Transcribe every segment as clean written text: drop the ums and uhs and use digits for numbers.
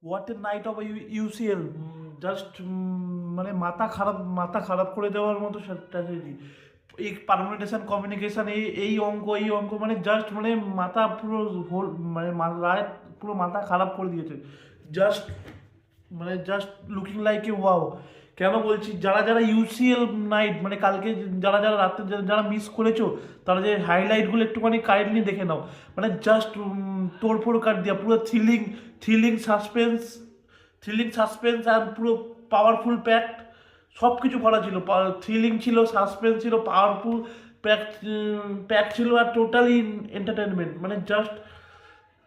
What a night of UCL, just মানে মাথা খারাপ করে দেওয়ার মতো স্ট্র্যাটেজি। এই পারমুটেশন কমিউনিকেশন, এই অঙ্ক মানে জাস্ট মানে মাথা পুরো মানে রায় পুরো মাথা খারাপ করে দিয়েছে। জাস্ট মানে just looking like a wow. কেন বলছি, যারা যারা ইউসিএল নাইট মানে কালকে যারা যারা রাতে যারা মিস করেছো, তারা যে হাইলাইটগুলো একটুখানি কাইন্ডলি দেখে নাও। মানে জাস্ট তোড়ফোড় কাট দিয়া পুরো থ্রিলিং সাসপেন্স, আর পুরো পাওয়ারফুল প্যাক্ট, সব কিছু ভরা ছিল। থ্রিলিং ছিল, সাসপেন্স ছিল, পাওয়ারফুল প্যাক ছিল, আর টোটালি এন্টারটেনমেন্ট। মানে জাস্ট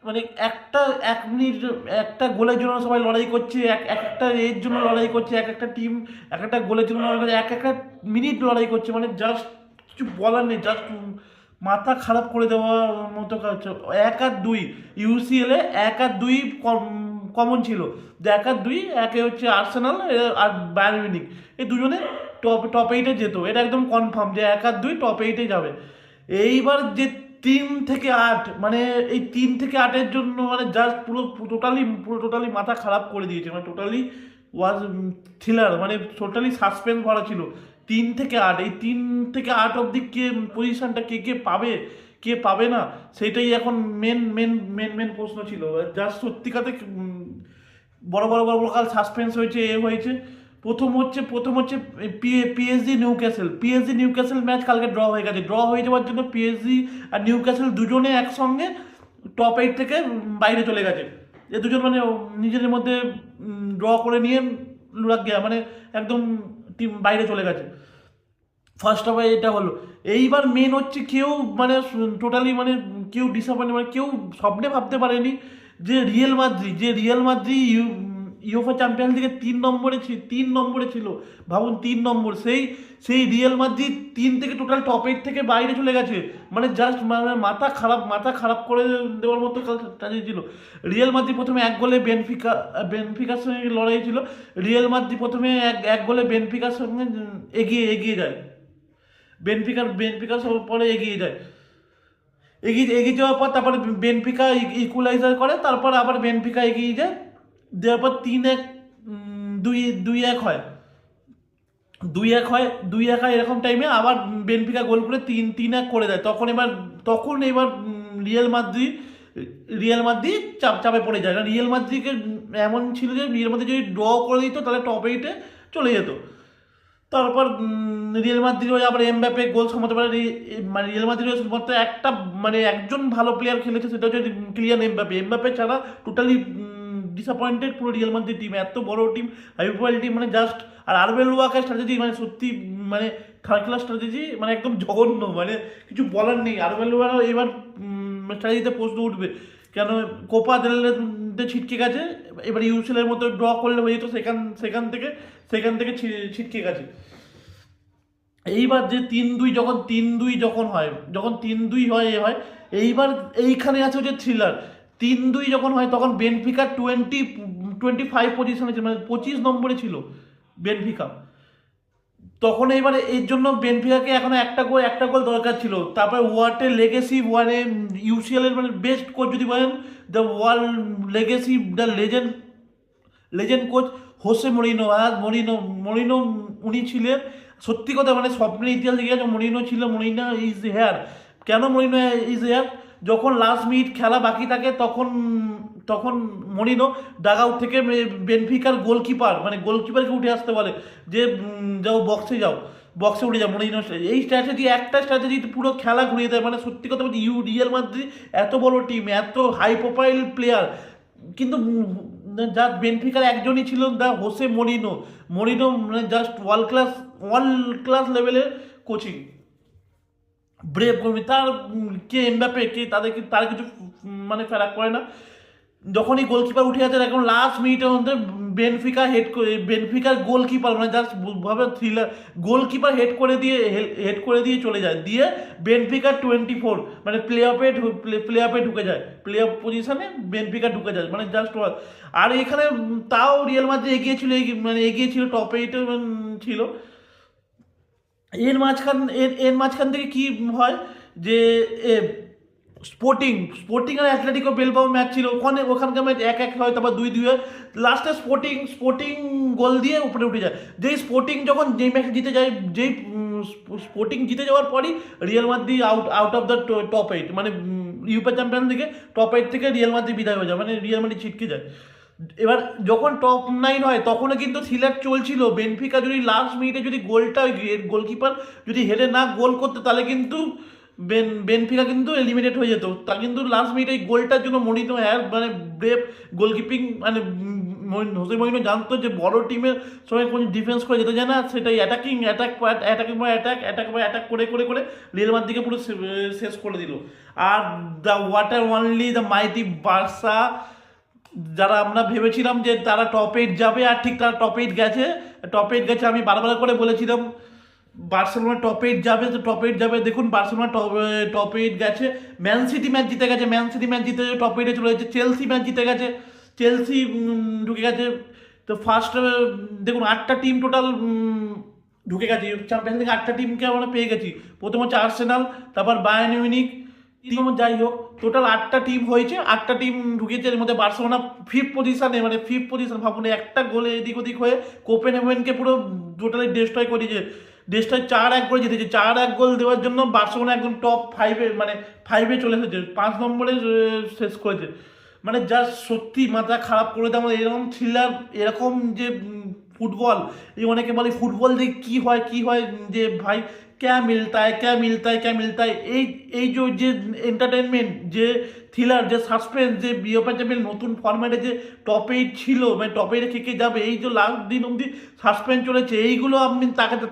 মানে একটা 1 মিনিট একটা গোলের জন্য সবাই লড়াই করছে, এক এক একটা এর জন্য লড়াই করছে, এক একটা টিম এক একটা গোলের জন্য লড়াই করছে, এক একটা মিনিট লড়াই করছে। মানে জাস্ট কিছু বলার নেই, জাস্ট মাথা খারাপ করে দেওয়ার মতো কাজ। 1 আর 2 ইউসিএলে 1 আর 2 কমন ছিল। যে 1 আর 2, একে হচ্ছে আর্সেনাল আর বায়ার্ন মিউনিখ, এই দুজনে টপ 8-এ যেত, এটা একদম কনফার্ম যে 1 আর 2 টপ 8-এ যাবে। এইবার যে 3 থেকে 8, মানে এই 3 থেকে 8-এর জন্য মানে জাস্ট পুরো টোটালি মাথা খারাপ করে দিয়েছে। মানে টোটালি ওয়াজ থ্রিলার, মানে টোটালি সাসপেন্স ভরা ছিল। 3 থেকে 8, এই 3 থেকে 8 অব্দি কে পজিশনটা কে কে পাবে, কে পাবে না, সেটাই এখন মেন প্রশ্ন ছিল। জাস্ট সত্যিকারে বড় কাল সাসপেন্স হয়েছে, এ হয়েছে। প্রথম হচ্ছে পিএসজি নিউক্যাসল ম্যাচ কালকে ড্র হয়ে গেছে। ড্র হয়ে যাওয়ার জন্য পিএসজি আর নিউক্যাসল দুজনে একসঙ্গে টপ 8 থেকে বাইরে চলে গেছে। এ দুজন মানে নিজেদের মধ্যে ড্র করে নিয়ে লুড়াক গিয়া, মানে একদম টিম বাইরে চলে গেছে। ফার্স্ট হাফে এটা হলো। এইবার মেন হচ্ছে কেউ মানে টোটালি মানে কেউ ডিসঅ্যাপয়েন্ট, মানে কেউ স্বপ্নে ভাবতে পারেনি যে রিয়েল মাদ্রিদ ইউএফএ চ্যাম্পিয়ন্স লিগে 3 নম্বরে ছিল। ভাবুন, 3 নম্বর, সেই রিয়েল মাদ্রিদ 3 থেকে টোটাল টপ 8 থেকে বাইরে চলে গেছে। মানে জাস্ট মানে মাথা খারাপ করে দেওয়ার মতো কাজে ছিল। রিয়েল মাদ্রিদ প্রথমে 1 গোলে বেনফিকার সঙ্গে লড়াই ছিল। রিয়েল মাদ্রিদ প্রথমে এক গোলে বেনফিকার সঙ্গে এগিয়ে যায়। বেনফিকার সব পরে এগিয়ে যায়। এগিয়ে যাওয়ার পর তারপরে বেনফিকা ইকুয়ালাইজার করে, তারপর আবার বেনফিকা এগিয়ে যায়। দেওয়ার পর 3-1, 2-1 হয়। 2-1 হয় এরকম টাইমে আবার বেনফিকা গোল করে 3-1 করে দেয়। তখন এবার রিয়েল মাদ্রিদ চাপে পড়ে যায়। না, রিয়েল মাদ্রিদকে এমন ছিল যে রিয়েল মাদ্রিদ যদি ড্র করে দিত তাহলে টপ 8-এ চলে যেত। তারপর রিয়েল মাদ্রিদ হয়ে আবার এমবাপ্পে গোল সামলাতে পারে। মানে রিয়েল মাদ্রিদ শুধুমাত্র একটা মানে একজন ভালো প্লেয়ার খেলেছে, সেটা হচ্ছে কিলিয়ান এমবাপ্পে ছাড়া টোটালি ডিসঅ্যাপয়েন্টেড পুরো রিয়েল মাদ্রিদ টিম। এত বড় টিম, হাই প্রোফাইল টিম, মানে জাস্ট। আর আরবেল লুয়াকার স্ট্র্যাটেজি মানে সত্যি মানে থার্ড ক্লাস স্ট্র্যাটেজি, মানে একদম জঘন্য, মানে কিছু বলার নেই। আরবেল লুয়াকা এবার স্ট্র্যাটেজিতে প্রশ্ন উঠবে, কেন কোপা দেল রে ছিটকে গেছে। এবার ইউসিএলের মতো ড্র করলে হয়ে যেত, সেখান থেকে ছিটকে গেছে। এইবার যে 3-2 যখন 3-2 হয় এইবার এইখানে আছে হচ্ছে থ্রিলার। 3-2 যখন হয় তখন বেনফিকা 25 পজিশনে ছিল, মানে 25 নম্বরে ছিল বেনফিকা। তখন এইবারে এর জন্য বেনফিকাকে এখন একটা গোল দরকার ছিল। তারপরে ওয়ার্ল্ডের লেগেসি, মানে ইউসিএল এর মানে বেস্ট কোচ যদি বলেন, the world legacy, the legend coach Jose Mourinho. আর মরিনো উনি ছিলেন সত্যি কথা, মানে স্বপ্নের ইতিহাস লিখে গেছে। Mourinho is here. কেন মরিনো ইজ হেয়ার? যখন লাস্ট মিনিট খেলা বাকি থাকে তখন তখন মরিনো ডাগ আউট থেকে বেনফিকার গোলকিপারকে উঠে আসতে বলে যে যাও বক্সে উঠে যাও মরিনো। এই একটা স্ট্র্যাটেজি পুরো খেলা ঘুরিয়ে দেয়। মানে সত্যি কথা বলছি, রিয়েল মাদ্রিদ এত বড় টিম, এত হাই প্রোফাইল প্লেয়ার, কিন্তু যা বেনফিকার একজনই ছিল, দা হোসে মরিনো মানে জাস্ট ওয়ার্ল্ড ক্লাস লেভেলের কোচিং। ব্রেভ কর্মী তার কে এমবাপ্পে কে তার কিছু মানে ফেরাক করে না। যখনই গোলকিপার উঠে আছে এখন লাস্ট মিনিটের মধ্যে বেনফিকার গোলকিপার মানে জাস্ট ভাবে থ্রিলার, গোলকিপার হেড করে দিয়ে চলে যায়, দিয়ে বেনফিকার 24 মানে প্লে অফে ঢুকে যায়, প্লে অফ পজিশনে বেনফিকা ঢুকে যায়, মানে জাস্ট। আর এখানে তাও রিয়েল মাদ্রিদ এগিয়েছিল টপ 8 ছিল। এর মাঝখান থেকে কি হয় যে স্পোর্টিং স্পোর্টিং আর অ্যাথলেটিকো বেলবাও ম্যাচ ছিল, ওখানকার ম্যাচ 1-1 হয়, তারপর 2-2 হয়, লাস্টে স্পোর্টিং গোল দিয়ে উপরে উঠে যায়। যেই স্পোর্টিং যখন যেই ম্যাচ জিতে যায়, যেই স্পোর্টিং জিতে যাওয়ার পরই Real Madrid out of the top 8, মানে ইউপা চ্যাম্পিয়ন থেকে টপ 8 থেকে রিয়াল মাদ্রিদ বিদায় হয়ে যায়, মানে রিয়াল মাদ্রিদ ছিটকে যায়। এবার যখন টপ 9 হয় তখনও কিন্তু থ্রিলার চলছিল। বেনফিকা যদি লাস্ট মিনিটে যদি গোলটা গোলকিপার যদি হেরে না গোল করতে, তাহলে কিন্তু বেনফিকা কিন্তু এলিমিনেট হয়ে যেত। তা কিন্তু লাস্ট মিনিটে এই গোলটার জন্য মরিনো মানে ব্রেভ গোলকিপিং, মানে হোসে মরিনো জানতো যে বড় টিমের সঙ্গে কোনো ডিফেন্স করে যেতে যায় না, সেটাই অ্যাটাক করে করে করে রিয়াল মাদ্রিদকে পুরো শেষ করে দিল। Are the water only the mighty Barca, যারা আমরা ভেবেছিলাম যে তারা টপ 8 যাবে, আর ঠিক তারা টপ 8 গেছে। আমি বারবার করে বলেছিলাম বার্সেলোনা টপ 8 যাবে, তো টপ 8 যাবে। দেখুন বার্সেলোনা টপ 8 গেছে। ম্যান সিটি ম্যাচ জিতে গেছে, টপ 8 চলে গেছে। চেলসি ম্যাচ জিতে গেছে, চেলসি ঢুকে গেছে। তো ফার্স্ট দেখুন 8টা টিম টোটাল ঢুকে গেছে চ্যাম্পিয়ন্স লিগে, 8টা টিমকে আমরা পেয়ে গেছি। প্রথম হচ্ছে আর্সেনাল, তারপর বায়ার্ন মিউনিখ, যাই হোক টোটাল 8টা টিম হয়েছে, 8টা টিম ঢুকেছে। এর মধ্যে বার্সেলোনা ফিফথ পজিশন, ভাবুন একটা গোলে এদিক ওদিক হয়ে কোপেনহেগেনকে পুরো টোটালি ডিস্ট্রয় করেছে। 4-1 করে জিতেছে। 4-1 গোল দেওয়ার জন্য বার্সেলোনা একদম টপ 5-এ, মানে 5-এ চলে এসেছে, 5 নম্বরে শেষ করেছে। মানে যা সত্যি মাথা খারাপ করে দেয়। আমাদের এরকম থ্রিলার, এরকম যে ফুটবল, এই অনেকে বলে ফুটবল যে কী হয় যে ভাই ক্যা মিলতা है এই যে এন্টারটেনমেন্ট, যে থ্রিলার, যে সাসপেন্স, যে ইউরোপা চ্যাম্পিয়ন নতুন ফরম্যাটে যে টপ 8 ছিল, মানে টপ 8 কে যাবে, এই যে লাস্ট দিন অবধি সাসপেন্স চলেছে, এইগুলো আপনি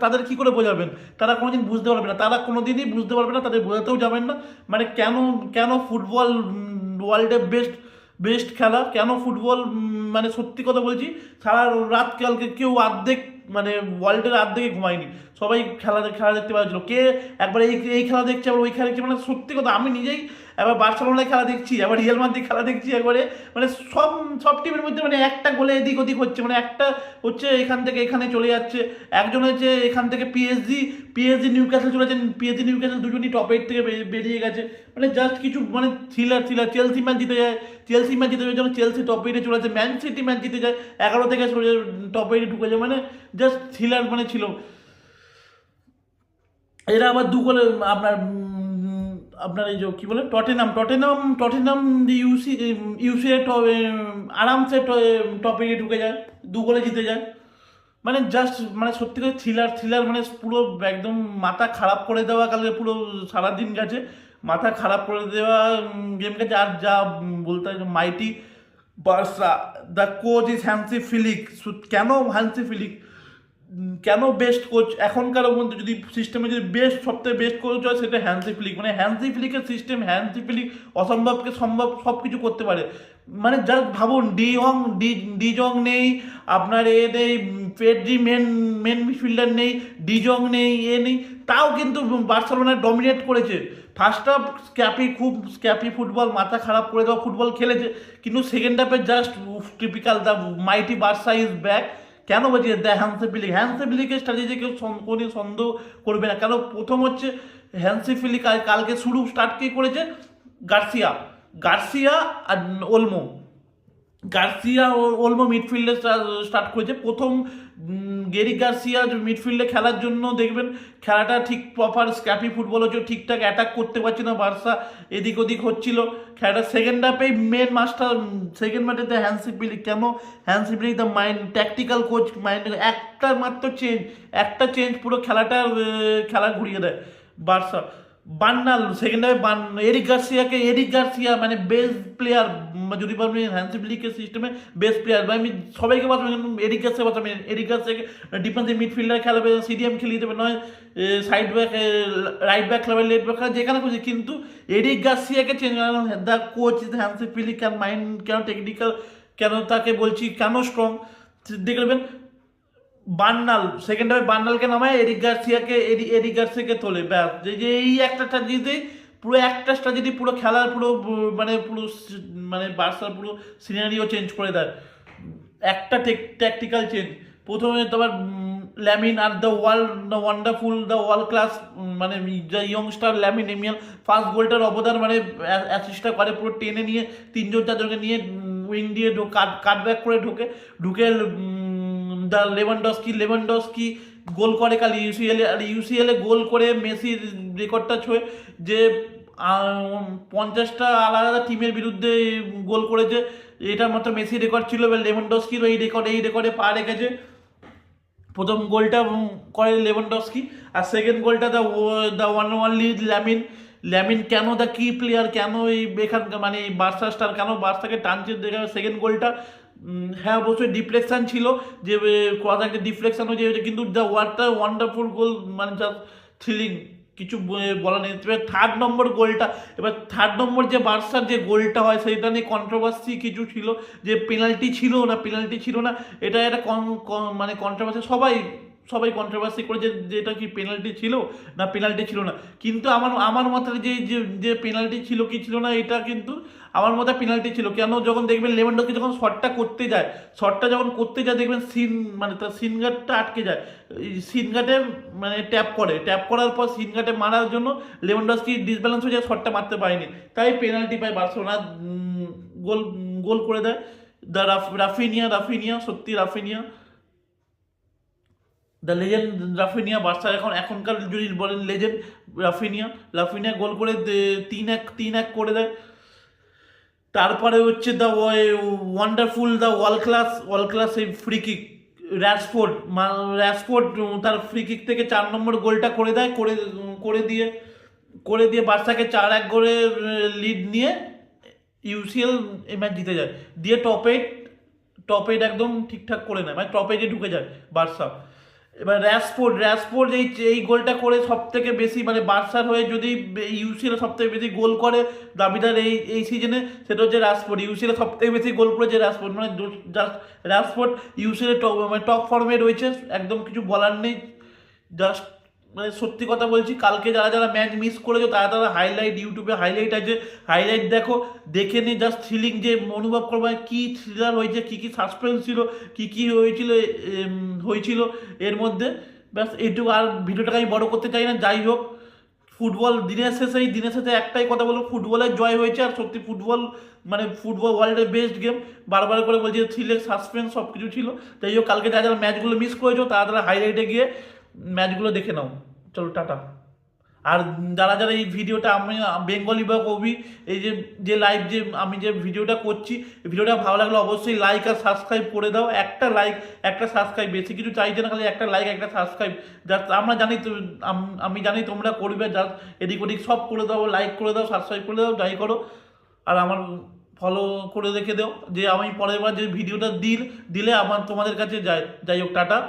তাদের কি করে বোঝাবেন? তারা কোনোদিন বুঝতে পারবে না, কোনোদিনই বুঝতে পারবে না, তাদের বোঝাতেও যাবেন না। মানে কেন ফুটবল ওয়ার্ল্ডের বেস্ট খেলা, কেন ফুটবল, মানে সত্যি কথা বলছি, সারা রাত কালকে কেউ অর্ধেক, মানে ওয়ার্ল্ডের অর্ধেকে ঘুমায়নি, সবাই খেলা দেখতে পাচ্ছিল। কে একবার এই খেলা দেখছে, আবার ওই খেলা দেখছে, মানে সত্যি কথা আমি নিজেই এবার বার্সেলোনায় খেলা দেখছি, আবার রিয়াল মাদ্রিদ খেলা দেখছি একবারে, মানে সব টিমের মধ্যে মানে একটা গোলে এদিক ওদিক হচ্ছে, মানে একটা হচ্ছে এখান থেকে এখানে চলে যাচ্ছে। একজন হচ্ছে এখান থেকে পিএসজি নিউক্যাসল চলে যাচ্ছেন, দুজনই টপ 8 থেকে বেরিয়ে গেছে। মানে জাস্ট কিছু, মানে থ্রিলার। চেলসি ম্যাচ জিতে যায়, যেন চেলসি টপ 8-এ চলে যাচ্ছে। ম্যান সিটি ম্যাচ জিতে যায়, 11 থেকে টপ 8-এ ঢুকে যায়। মানে জাস্ট থ্রিলার মানে ছিল। এরা আবার 2 গোলে আপনার এই যে কি বলে টটেনাম ইউসি আরামসে টপ 8-এ ঢুকে যায়, 2 গোলে জিতে যায়। মানে জাস্ট, মানে সত্যি করে থ্রিলার, মানে পুরো একদম মাথা খারাপ করে দেওয়া, কালকে পুরো সারাদিন গেছে মাথা খারাপ করে দেওয়া গেম গেছে। আর যা বলতে হয় mighty Barca, the coach is Hansi Flick. কেন হ্যান্সি ফ্লিক, কেন বেস্ট কোচ এখনকার মধ্যে, যদি সিস্টেমে যদি সবথেকে বেস্ট কোচ হয় সেটা হ্যান্সি ফ্লিক। মানে হ্যান্সি ফ্লিকের সিস্টেম, হ্যান্সি ফ্লিক অসম্ভবকে সম্ভব সব কিছু করতে পারে। মানে জাস্ট ভাবুন, ডিজং নেই আপনার, এ নেই পেড্রি, মেন মিডফিল্ডার নেই, ডিজং নেই, নেই, তাও কিন্তু বার্সেলোনা ডমিনেট করেছে। ফার্স্ট হাফ স্ক্যাপি ফুটবল, মাথা খারাপ করে দেওয়া ফুটবল খেলেছে, কিন্তু সেকেন্ড হাফে just typical the mighty Barca is back. কেন বলছি হ্যান্সি ফ্লিকের স্ট্র্যাটেজি কেউ কোনো সন্দেহ করবে না। কেন প্রথম হচ্ছে হ্যান্সি ফ্লিক কালকে স্টার্ট কে করেছে, গার্সিয়া আর ওলমো মিডফিল্ডে স্টার্ট করেছে। প্রথম গেরি গার্সিয়া মিডফিল্ডে খেলার জন্য দেখবেন খেলাটা ঠিক প্রপার স্ক্র্যাপি ফুটবল হচ্ছে, ঠিকঠাক অ্যাটাক করতে পারছে না বার্সা, এদিক ওদিক হচ্ছিল খেলাটা। সেকেন্ড হাফেই মেন মাস্টার, সেকেন্ড ম্যাচেতে হ্যান্সি ফ্লিক। কেন Hansi Flick the mind tactical coach, mind মাত্র একটা চেঞ্জ পুরো খেলা ঘুরিয়ে দেয় বার্সা। বার্নাল সেকেন্ড হাফে এরিক গার্সিয়া মানে বেস্ট প্লেয়ার, যদি আপনি হ্যান্সি ফ্লিকের সিস্টেমে বেস্ট প্লেয়ার, আমি সবাইকে বাঁচাবেন, এরিক গার্সিয়াকে ডিফেন্সিভ মিডফিল্ডার খেলাবে, সিডিএম খেলিয়ে দেবে, নয় সাইড ব্যাক, রাইট ব্যাক খেলাবে, লেফট ব্যাক খেলা, যেখানে খুঁজে। কিন্তু এরিক গার্সিয়াকে চেঞ্জ করানো, the coach is Hansi Flick. কেন মাইন্ড, কেন টেকনিক্যাল, কেন তাকে বলছি কেন স্ট্রং, দেখবেন বার্নাল সেকেন্ড হাফে বার্নালকে নামায় এরিক গার্সিয়াকে তোলে, ব্যাস। যে এই একটা স্ট্র্যাটেজিতে পুরো খেলার মানে বার্সার পুরো সিনারিও চেঞ্জ করে দেয়। একটা ট্যাকটিক্যাল চেঞ্জ। প্রথমে তোমার ল্যামিন আর the wonderful the world class, মানে the youngster Lamine Yamal first গোলটার অবদান, মানে অ্যাসিস্টটা করে পুরো টেনে নিয়ে 3-4জনকে নিয়ে উইং দিয়ে কাট ব্যাক করে ঢুকে দ্য লেভানডস্কি গোল করে কাল ইউসিএলে। আর ইউসিএলে গোল করে মেসির রেকর্ডটা ছুঁয়ে, যে 50টা আলাদা টিমের বিরুদ্ধে গোল করেছে, এটা মাত্র মেসির রেকর্ড ছিল। এবার লেভানডস্কিরও এই রেকর্ডে পা রেখেছে। প্রথম গোলটা করে লেভানডস্কি, আর সেকেন্ড গোলটা দ্য ওয়ান ওয়ানলি ল্যামিন কেন দ্য কি প্লেয়ার, কেন এই এখানকার মানে এই বার্সা স্টার কেন বার্সাকে টানছে দেখা। সেকেন্ড গোলটা হ্যাঁ অবশ্যই ডিফ্লেকশন ছিল, যে ক্রস একটা ডিফ্লেকশন হয়েছে, কিন্তু দ্য ওয়ান্ডারফুল গোল, মানে জাস্ট থ্রিলিং, কিছু বলা নেই। এবার থার্ড নম্বর যে বার্সার যে গোলটা হয় সেটা নিয়ে কন্ট্রোভার্সি কিছু ছিল, যে পেনাল্টি ছিল না, এটা একটা মানে কন্ট্রোভার্সি, সবাই কন্ট্রোভার্সি করেছে যে এটা কি পেনাল্টি ছিল না। কিন্তু আমার মতে যে পেনাল্টি ছিল কি ছিল না, এটা কিন্তু আমার মতে পেনাল্টি ছিল। কেন, যখন দেখবেন লেভানডস্কি যখন শটটা করতে যায় দেখবেন মানে তার সিনগার্ডটা আটকে যায়, সিনগার্ডে মানে ট্যাপ করার পর সিনগার্ডে মারার জন্য লেভানডস্কি ডিসব্যালেন্স হয়ে যায়, শটটা মারতে পারেনি, তাই পেনাল্টি পায় বার্সেলোনা, গোল করে দেয় দ্য রাফিনিয়া, সত্যি রাফিনিয়া দ্য লেজেন্ড রাফিনিয়া, বার্সার এখনকার যদি বলেন লেজেন্ড রাফিনিয়া গোল করে 3-1 করে দেয়। তারপরে হচ্ছে the wonderful the world class এই ফ্রি কিক, র্যাশফোর্ড তার ফ্রি কিক থেকে 4 নম্বর গোলটা করে দেয়, করে দিয়ে বার্সাকে 4-1 করে লিড নিয়ে ইউসিএল এই ম্যাচ জিতে যায়, দিয়ে টপ 8 একদম ঠিকঠাক করে নেয়, মানে টপ 8-এ ঢুকে যায় বার্সা। এবার র্যাশফোর্ড এই গোলটা করে সব থেকে বেশি, মানে বার্সার হয়ে যদি ইউসিএল সব থেকে বেশি গোল করে দাবিদার এই সিজনে, সেটা হচ্ছে ইউসিএল সব থেকে বেশি গোল করেছে মানে জাস্ট র্যাশফোর্ড ইউসিএল টপ ফর্মে রয়েছে, একদম কিছু বলার নেই। জাস্ট মানে সত্যি কথা বলছি, কালকে যারা ম্যাচ মিস করেছো তারা ইউটিউবে হাইলাইট আছে, হাইলাইট দেখে নিয়ে জাস্ট থ্রিলিং, যে অনুভব করবো কি থ্রিলার হয়েছে, কি সাসপেন্স ছিল, কি হয়েছিল এর মধ্যে। ব্যাস এইটুকু, আর ভিডিওটাকে আমি বড় করতে চাই না। যাই হোক, ফুটবল দিনের শেষে একটাই কথা বলবো, ফুটবলের জয় হয়েছে। আর সত্যি ফুটবল ওয়ার্ল্ডের বেস্ট গেম, বারবার করে বলছি, থ্রিলের সাসপেন্স সব কিছু ছিল। যাই হোক, কালকে যারা ম্যাচগুলো মিস করেছো তারা হাইলাইটে গিয়ে ম্যাচগুলো দেখে নাও। চলো টাটা। আর যারা এই ভিডিওটা, আমি বেঙ্গলি বা কবি, এই যে লাইভ আমি যে ভিডিওটা করছি, ভিডিওটা ভালো লাগলে অবশ্যই লাইক আর সাবস্ক্রাইব করে দাও। একটা লাইক একটা সাবস্ক্রাইব, বেশি কিছু চাইছে না, খালি একটা লাইক একটা সাবস্ক্রাইব। জাস্ট আমি জানি তোমরা করবে, জাস্ট এদিক ওদিক সব করে দাও, লাইক করে দাও, সাবস্ক্রাইব করে দাও, যাই করো। আর আমার ফলো করে রেখে দাও, যে আমি পরের বার যে ভিডিওটা দিলে তোমাদের কাছে যাই হোক, টাটা।